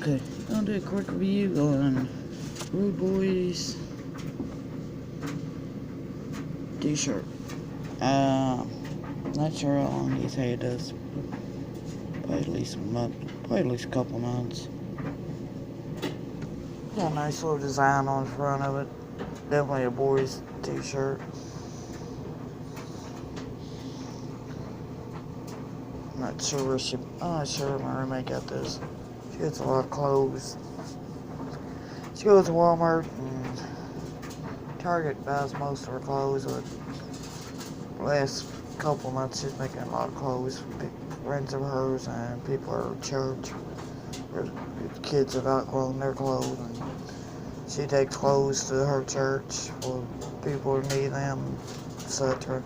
Okay, I'll do a quick review on Rude Boyz t-shirt. Not sure how long he's had this. Probably at least a month, probably at least a couple months. Got a nice little design on the front of it. Definitely a boys t-shirt. I'm not sure my roommate got this. She gets a lot of clothes. She goes to Walmart and Target, buys most of her clothes, but the last couple of months she's making a lot of clothes. Friends of hers and people at her church. Her kids have outgrown their clothes, and she takes clothes to her church for people who need them, etc.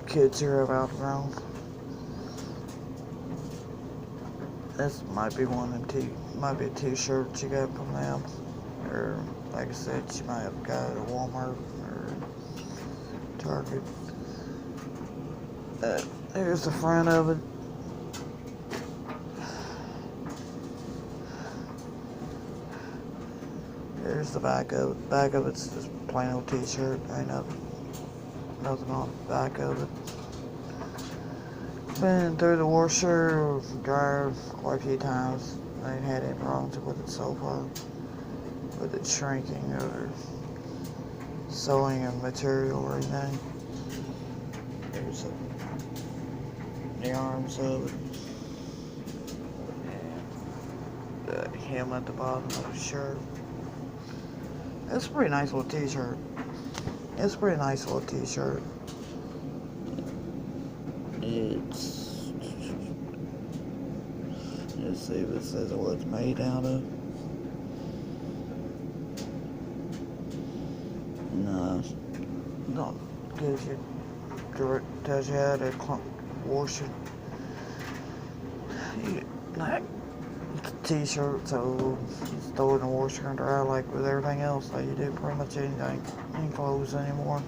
Kids who have outgrown. This might be one of them might be a t-shirt she got from them. Or, like I said, she might have got it at Walmart or Target. Here's the front of it. Here's the back of it. Back of it's just plain old t-shirt. Ain't nothing on the back of it. Been through the washer, dryer quite a few times. I ain't had any problems with it so far. With it shrinking or sewing of material or anything. There's the arms of it. And the hem at the bottom of the shirt. It's a pretty nice little t-shirt. Let's see if it says what it's made out of. No, gives you, tells you how to wash it. Like t-shirt, so just throw it in the washer and dry like with everything else that you do pretty much anything in clothes anymore.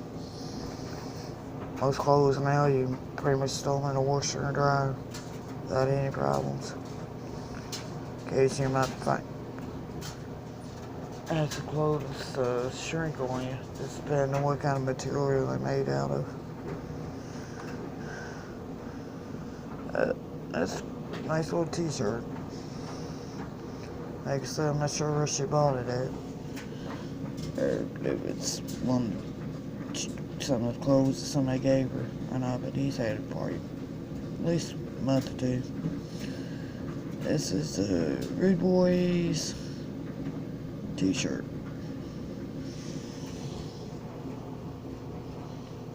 Most clothes now you pretty much throw them in the washer and dry without any problems. In case you might have some clothes shrink on you, just depending on what kind of material they're made out of. That's a nice little t-shirt. Like I said, I'm not sure where she bought it at. Or if it's some of the clothes that somebody gave her or not, but he's had it for at least a month or two. This is the Rude Boyz t-shirt.